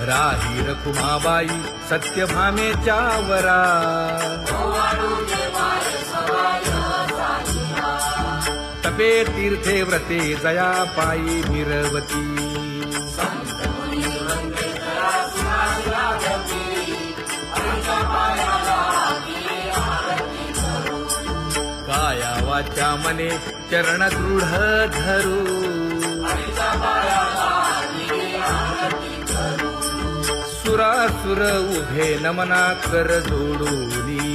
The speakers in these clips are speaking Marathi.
राही रखुमाबाई सत्यभामेच्या वरा तपे तीर्थे व्रते जया पायी मिरवती काया वाचा मने चरण दृढ धरू सुरासुर उभे नमना कर जोडूनी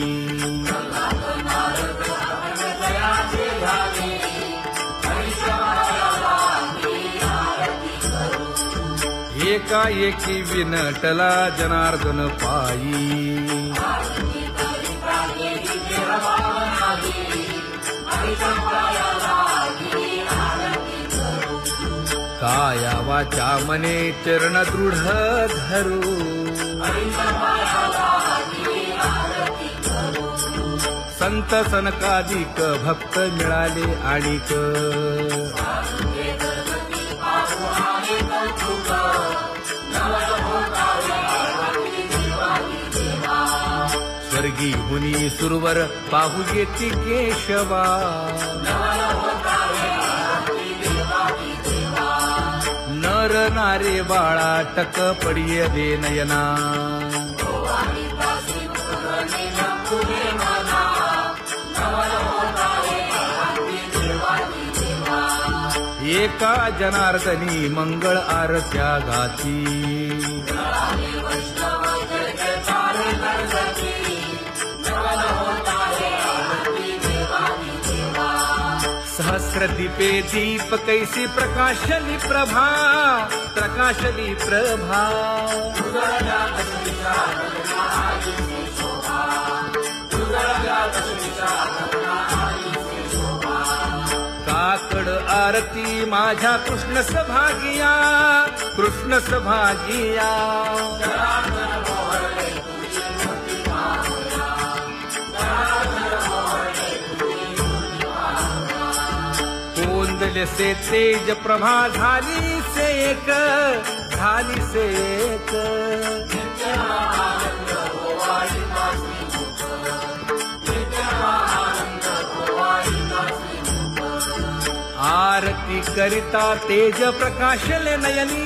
एकाएकी विनटला जनार्दन पायी काया वाचा मने चरण दृढ धरू संत सनकादिक भक्त मिळाले आणिक स्वर्गी मुनी सुरवर पाहू येती केशवा नर नारे बाळा टक पडिये दे नयना एका जनार्दनी मंगळ आरत्या गाती सहस्र दीपे दीप कैसी प्रकाशली प्रभा प्रकाशली प्रभा काकड आरती माझ्या कृष्ण सभागिया कृष्ण सभागिया कोंदले से तेज प्रभा झाली से एक झाली से एक आरती करिता तेज प्रकाशले नयनी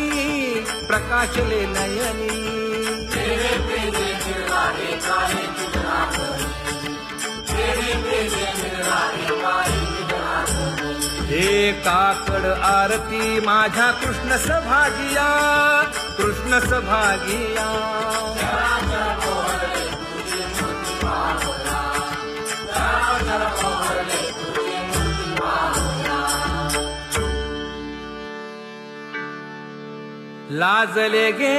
प्रकाशले नयनी हे काकड आरती माझ्या कृष्ण सभागिया कृष्ण सभागिया लाजले गे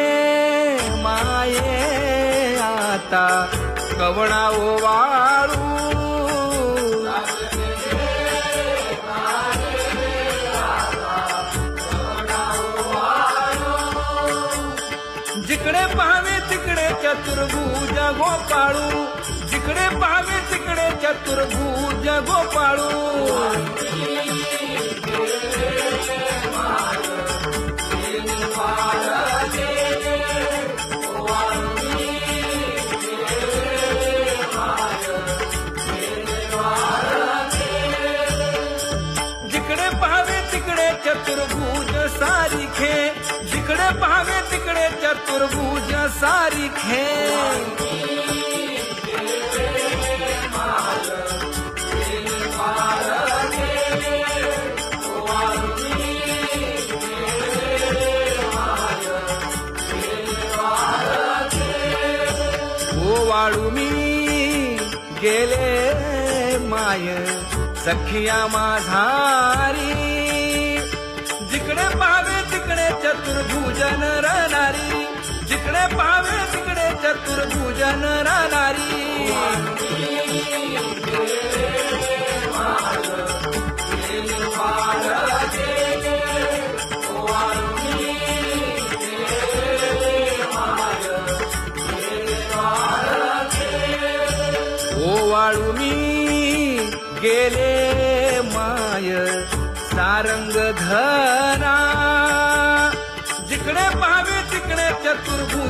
माये आता कवणा ओवाळू जिकडे पाहावे तिकडे चतुर्भुज गोपाळू जिकडे पाहावे तिकडे चतुर्भुज गोपाळू जिकडे पाहावे तिकडे चतुर्भुज सारिखे जिकडे पाहावे तिकडे चतुर्भुज सारिखे ओवाळू मी गेले माय सखिया माझारी जिकडे पाहावे तिकडे चतुर्भुज नरनारी जिकडे पाहावे तिकडे चतुर्भुज नरनारी ओवाळू मी गेले माय सारंग धरा जिकडे पाहावे तिकडे चतुर्भुज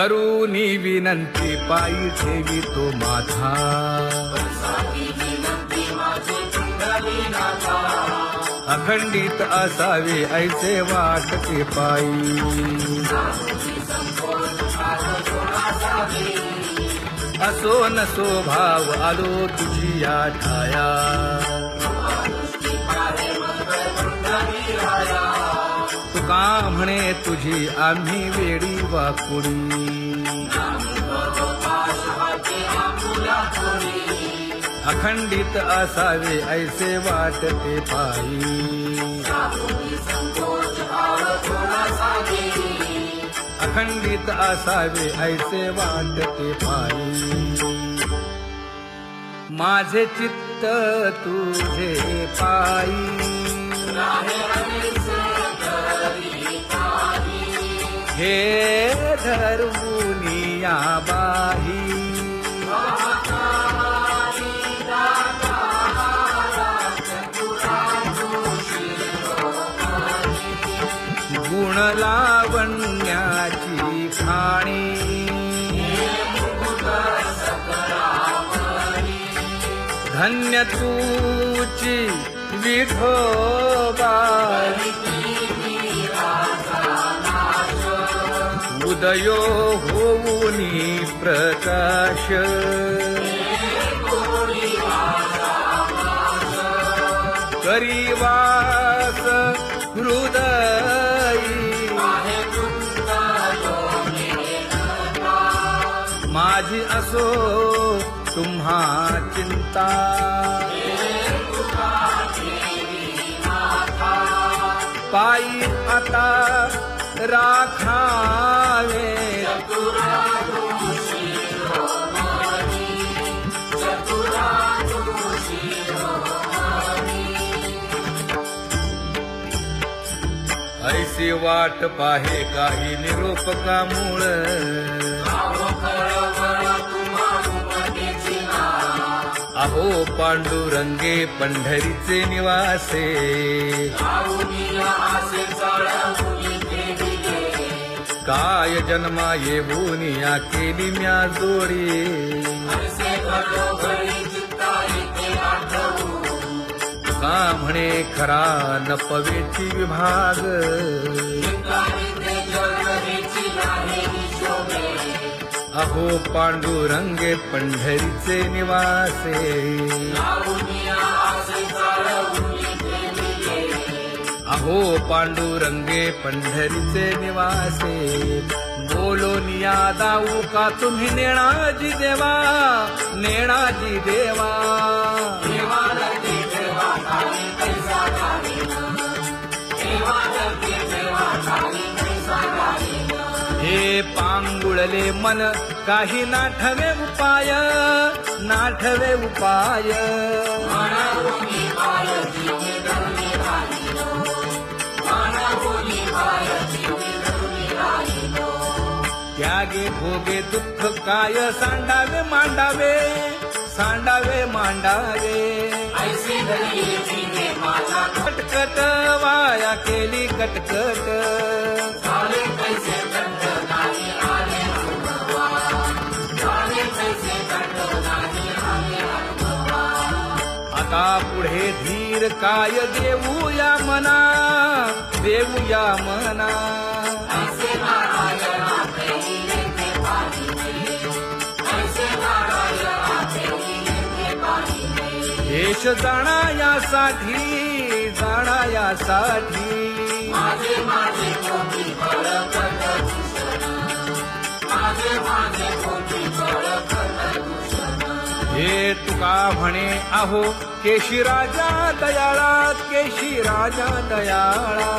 करूनी विनंती पायी ठेवी तो माझा अखंडित असावे ऐसे वाटते पायी असो नसो भाव आलो तुझी या ठाया तुका म्हणे तुझी आम्ही वेडी वाकुडी अखंडित असावे ऐसे वाटते पायी अखंडित असावे ऐसे वाटते पायी माझे चित्त तुझे पायी हे धर्मुनिया बाही गुण लावण्याची खाणी धन्य तूची विठोबा उदयो होऊनी प्रकाश करीवास हृदयी माझी असो तुम्हा चिंता पायी आता राखावे ऐसी वाट पाहे काही निरोपका मूळ अहो पांडुरंगे पंढरीचे निवासे काय जन्मा येऊन या केली म्या जोडी का म्हणे खरा नपवेची विभाग अहो पांडुरंगे पंढरीचे निवासे अहो पांडुरंगे पंढरीचे निवासे बोलोनिया दाऊ का तुम्ही नेणाजी देवा नेणाजी देवा हे पांगुळले मन काही नाठवे उपाय नाठवे उपाय त्यागे भोगे दुःख काय सांडावे मांडावे सांडावे मांडावे कटकट वाया केली कटकट आता पुढे धीर काय देऊया मना देऊया मना देश जाणायासाठी हे तुका म्हणे आहो केशी राजा दयाळा केशी राजा दयाळा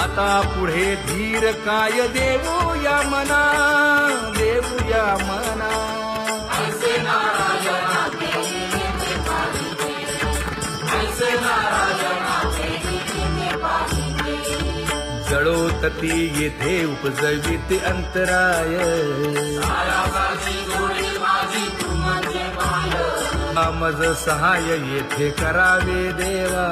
आता पुढे धीर काय देऊया मना देऊया मना जळोतती येथे उपजविते अंतराय मज सहाय येथे करावे देवा,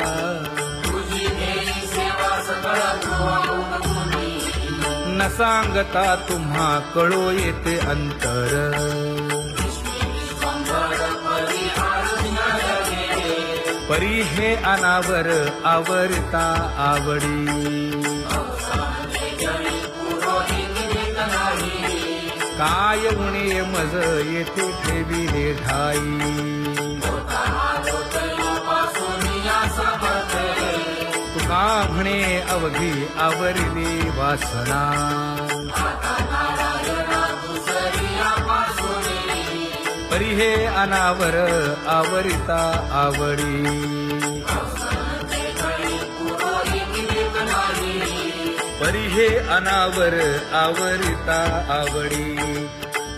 न सांगता तुम्हा कळो येते अंतर, परी हे अनावर आवरता आवडी, काय उणे मज येथे ठेविले ठाई, तुका म्हणे अवघी आवरली वासना, परी हे अनावर आवरिता आवडी, परी हे अनावर आवरिता आवडी,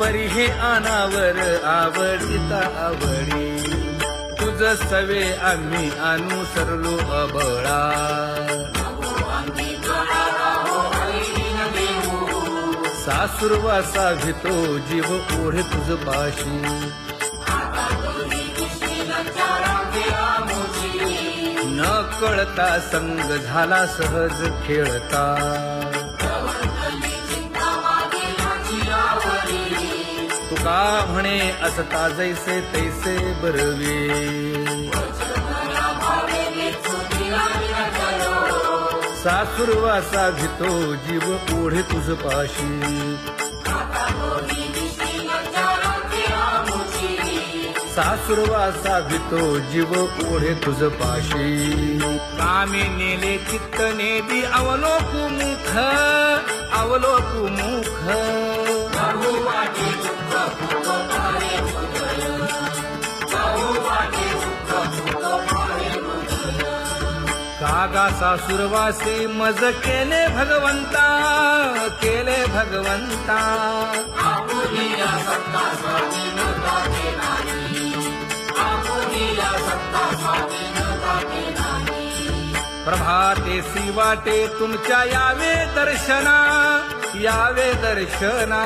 परी हे अनावर आवडिता आवडी, तुझ सवे आम्ही अनुसरलो अबळा, सासुरवासा भितो जीव ओढे तुझ पाशी, न कळता संग झाला सहज खेळता, तुका म्हणे असता जैसे तैसे बरवे, सासुरवासा भितो जीव ओढे तुझ पाशी, सासुरवासा भितो जीव ओढे तुझ पाशी, कामे नेले चित्त नेदी अवलोकु मुख, अवलोकु मुख, कागा सासुरवासी मज केले भगवंता, केले भगवंता, प्रभातेसी वाटे तुमच्या यावे दर्शना, यावे दर्शना,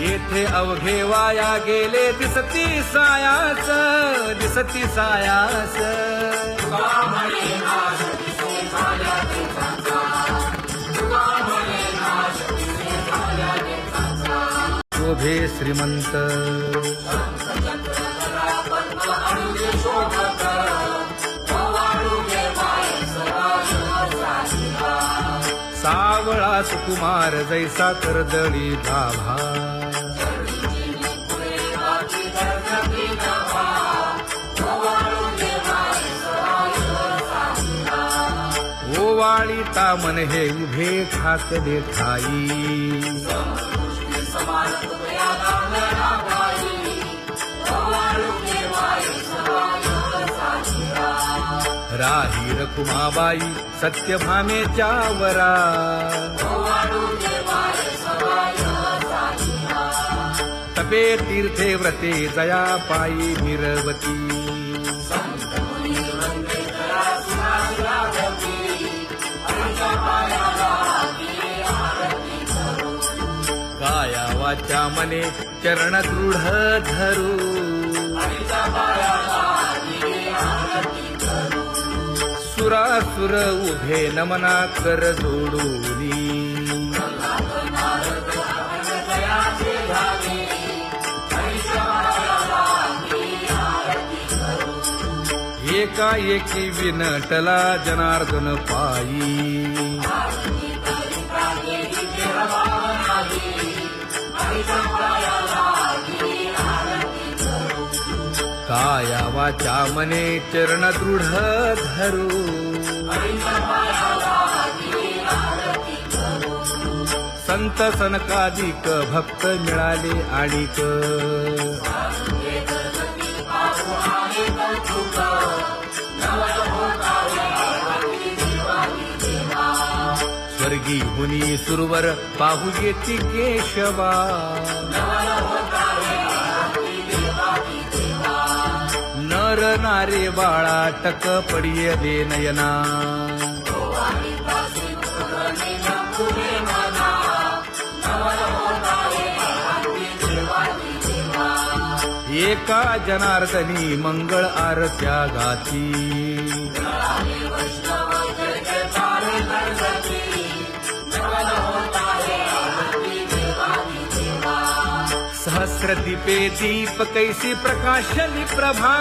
येथे अवघे वाया गेले दिसती सायाच, दिसती सायाच, शोभे श्रीमंत, सावळा सुकुमार जैसा कर्दळी गाभा, ओवाळी तामन हे उभे ठाकले ठाई, राही रखुमाबाई सत्यभामेच्या वरा, तपे तीर्थे व्रते जया पायी मिरवती, काया वाचा मने चरण दृढ धरू, सुरासुर उभे नमना कर जोडूनी, एकाएकी विनटला जनार्दन पायी, काया वाचा मने चरण दृढ धरू, संत सनकादिक भक्त मिळाले आणिक, स्वर्गी हुनी सुरवर पाहू येती केशवा, नर नारे बाळा टक पडिये दे नयना, एका जनार्दनी मंगळ आरत्या गाती, सहस्रदीपे दीप कैसी प्रकाशली प्रभा,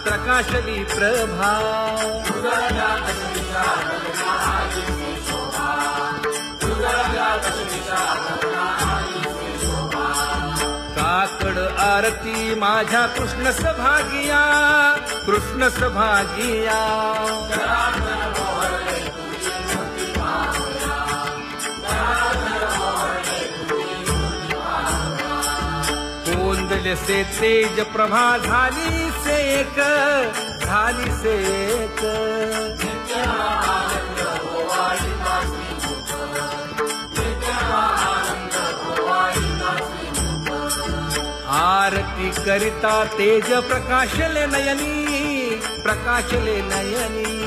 प्रकाशली प्रभा। काकड आरती माझ्या कृष्ण सभागिया, कृष्ण सभागिया। कोंदले से तेज प्रभा झाली सेक, झाली सेक। आरती करिता तेज प्रकाशले नयनी, प्रकाशले नयनी।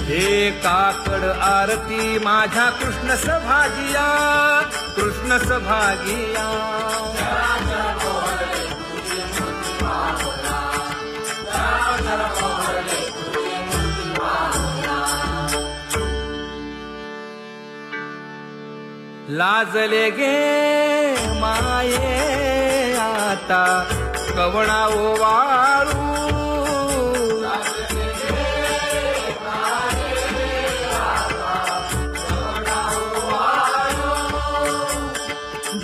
हे काकड आरती माझ्या कृष्ण सभागिया, कृष्ण सभागिया। लाजले गे माये आता कवणा ओवाळू,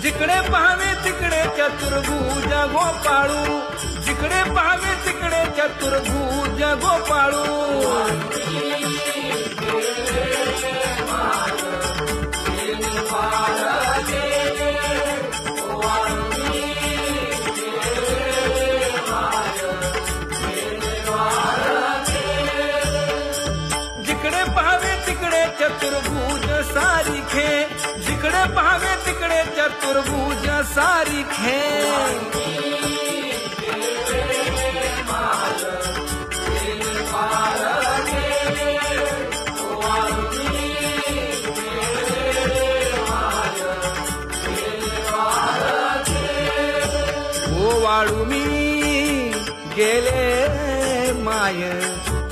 जिकडे पाहावे तिकडे चतुर्भुज गोपाळू, जिकडे पाहावे तिकडे चतुर्भुज गोपाळू। जिकडे पाहावे तिकडे चतुर्भुज सारिखे, जिकडे पाहावे तिकडे चतुर्भुज सारिखे। ओवाळू मी गेले माय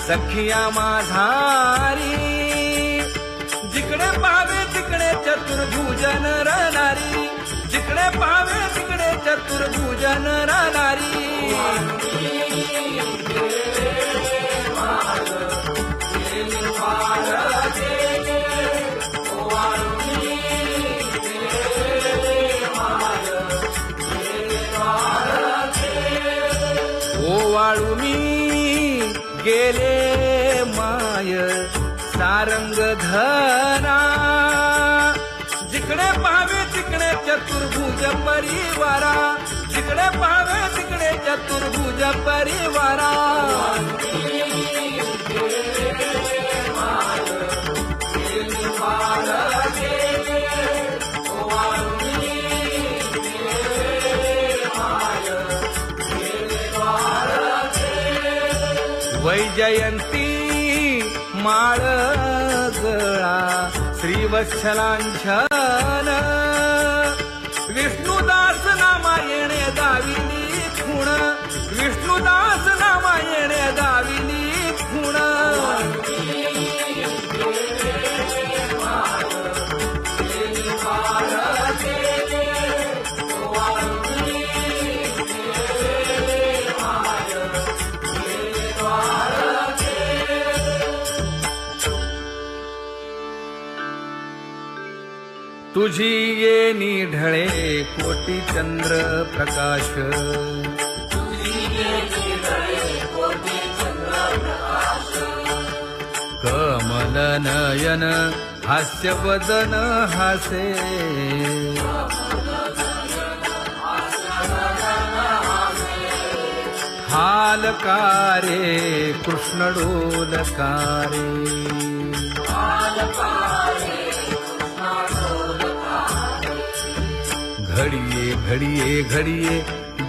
सखिया माझारी, जिकडे पाहावे तिकडे चतुर्भुज नरनारी, जिकडे पाहावे तिकडे चतुर्भुज नरनारी। ओवाळू मी गेले माय सारंग धरा, जिकडे पाहावे तिकडे चतुर्भुज परिवारा, जिकडे पाहावे तिकडे चतुर्भुज परिवारा। वैजयंती माळ गळा श्रीवत्सलांछन, विष्णुदास नामायणे दाविनी खूण, विष्णुदास नामायणे दाविनी खूण। तुझी ये ढळे कोटी चंद्र प्रकाश, कमल नयन हास्य वदन हासे, हालकारे कृष्ण डोलकारे, घडिये घडिये घडिये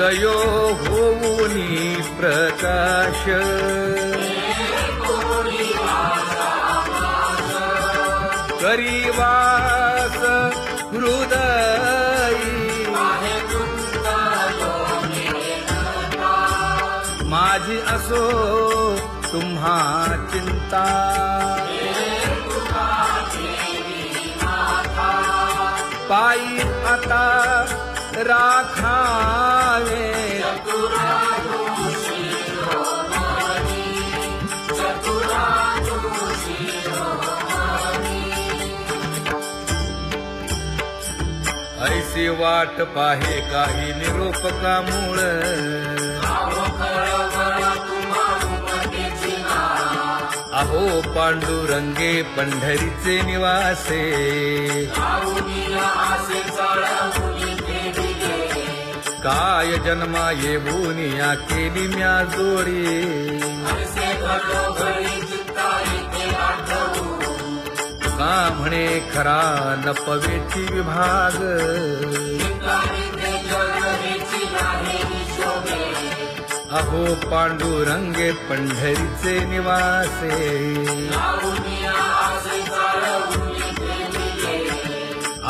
उदयो होऊनी प्रकाश करीवास हृदयी माझी असो तुम्हा चिंता पायी आता राखावे ऐसी वाट पाहे काही निरोपकामूळ अहो पांडुरंगे पंढरीचे निवासे काय जन्मा येऊन या केली म्या जोडी का म्हणे खरा नपवेची विभाग अहो पांडुरंगे पंढरीचे निवासे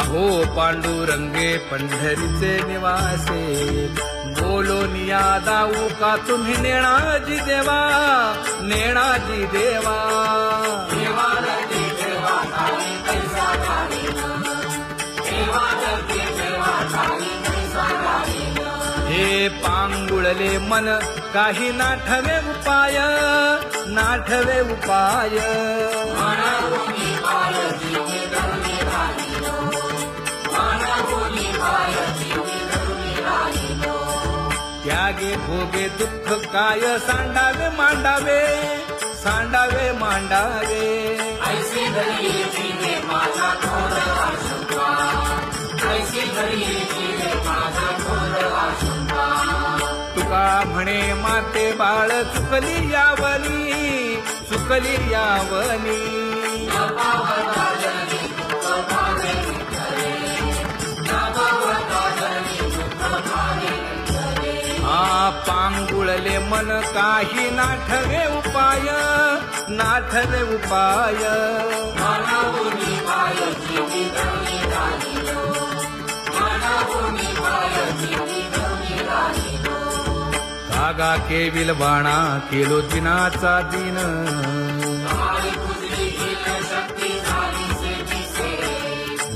अहो पांडुरंगे पंढरीचे निवासे बोलो निया दाऊ का तुम्ही नेणाजी देवा नेणाजी देवा हे पांगुळले मन काही नाठवे उपाय नाठवे उपाय त्यागे भोगे दुःख काय सांडावे मांडावे सांडावे मांडावे तुका म्हणे माते बाळ चुकली यावनी पांगुळले मन काही नाठवे उपाय नाठवे उपाय कागा केविल बाणा केलो दिनाचा दिन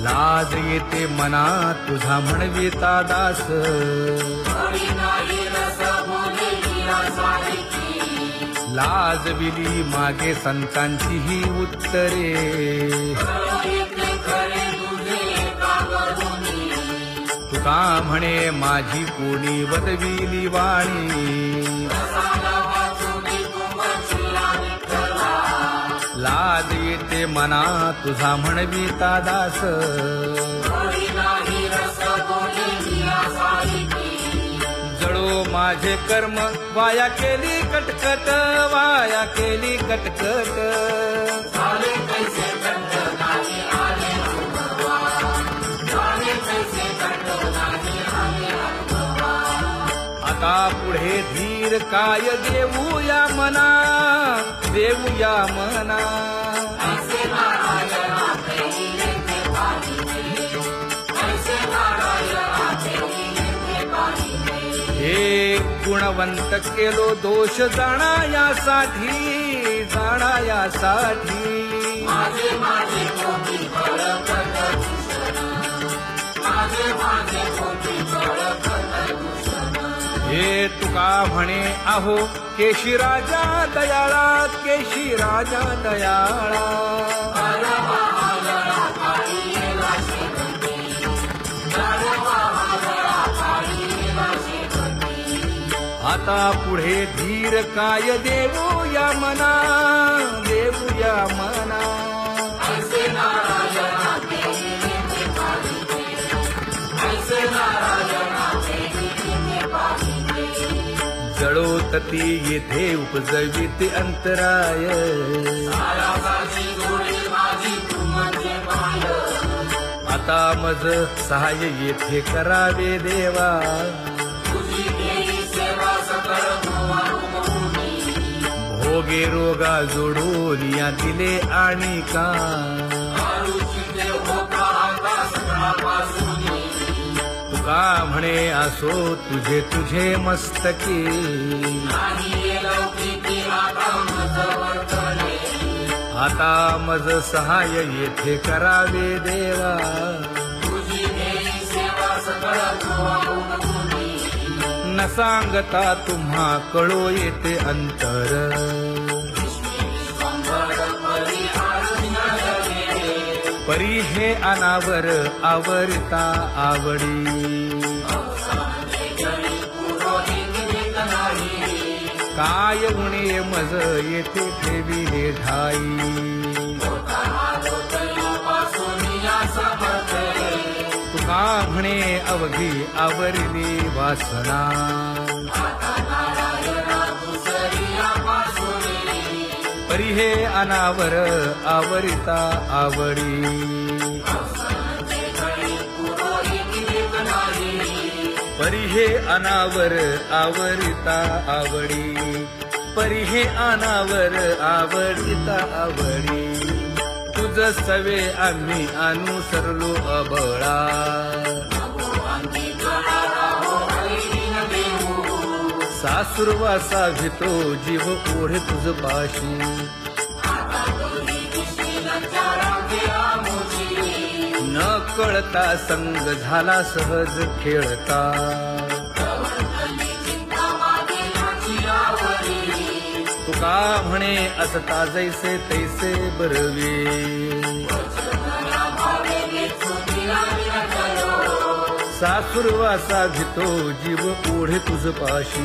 लाज येते मना तुझा म्हणविता दास लाज विली मागे संतांची ही उत्तरे तुका म्हणे माझी कोणी वदविली वाणी लाज येते मना तुझा म्हणविता दास जळो माझे कर्म वाया केली कटकट वाया केली कटकट आता पुढे धीर काय देऊया मना देऊया मना हे गुणवंत केलो दोष जाणायासाठी हे तुका म्हणे अहो केशी राजा दयाळा केशी राजा दयाळा आता पुढे धीर काय देऊया मना देऊया मना जळोतती येथे उपजविते अंतराय आता मज सहाय्य येथे करावे देवा भोगे रोगा जोडून या दिले आणि का तुका म्हणे असो तुझे तुझे मस्तकी आता मज सहाय येथे करावे देवा न सांगता तुम्हा कळो येते अंतर परी हे अनावर आवरता आवडी काय उणे मज येथे ठेविले ठाई तुका म्हणे अवघी आवरली वासना परी हे अनावर आवरिता आवडी परी हे अनावर आवरिता आवडी परी हे अनावर आवडिता आवडी तुझ सवे आम्ही अनुसरलो अबळा सासुरवासा भितो जीव ओढे तुझ पाशी न कळता संग झाला सहज खेळता तुका म्हणे असता जैसे तैसे बरवे सासुरवासा भितो जीव ओढे तुझ पाशी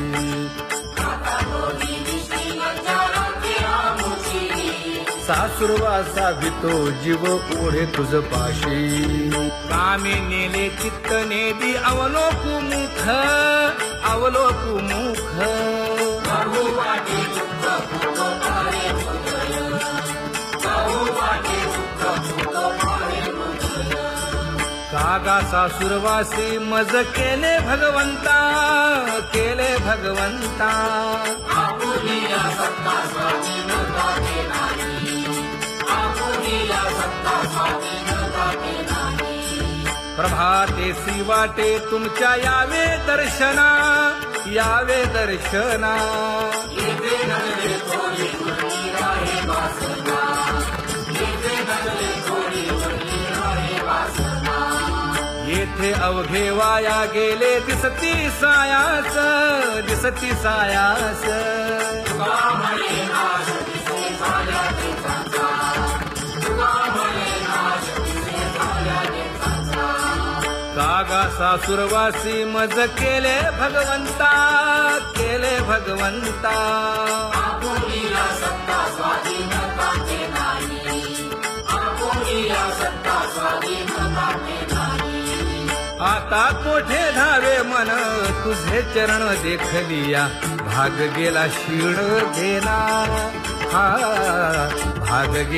सासुरवासा भितो जीव ओढे तुझ पाशी कामे नेले चित्त नेदी अवलोकु मुख अवलोकु मुख कागा सासुरवासी मज केले भगवंता केले भगवंता प्रभातेसी वाटे तुमच्या यावे दर्शना यावे दर्शना येथे अवघे वाया गेले दिसती सायास दिसती सायास कागा सासुरवासी मज केले भगवंता केले भगवंता आता कोठे धावे मन तुझे चरण देखलिया भाग गेला शीण गेला हा भाग गेला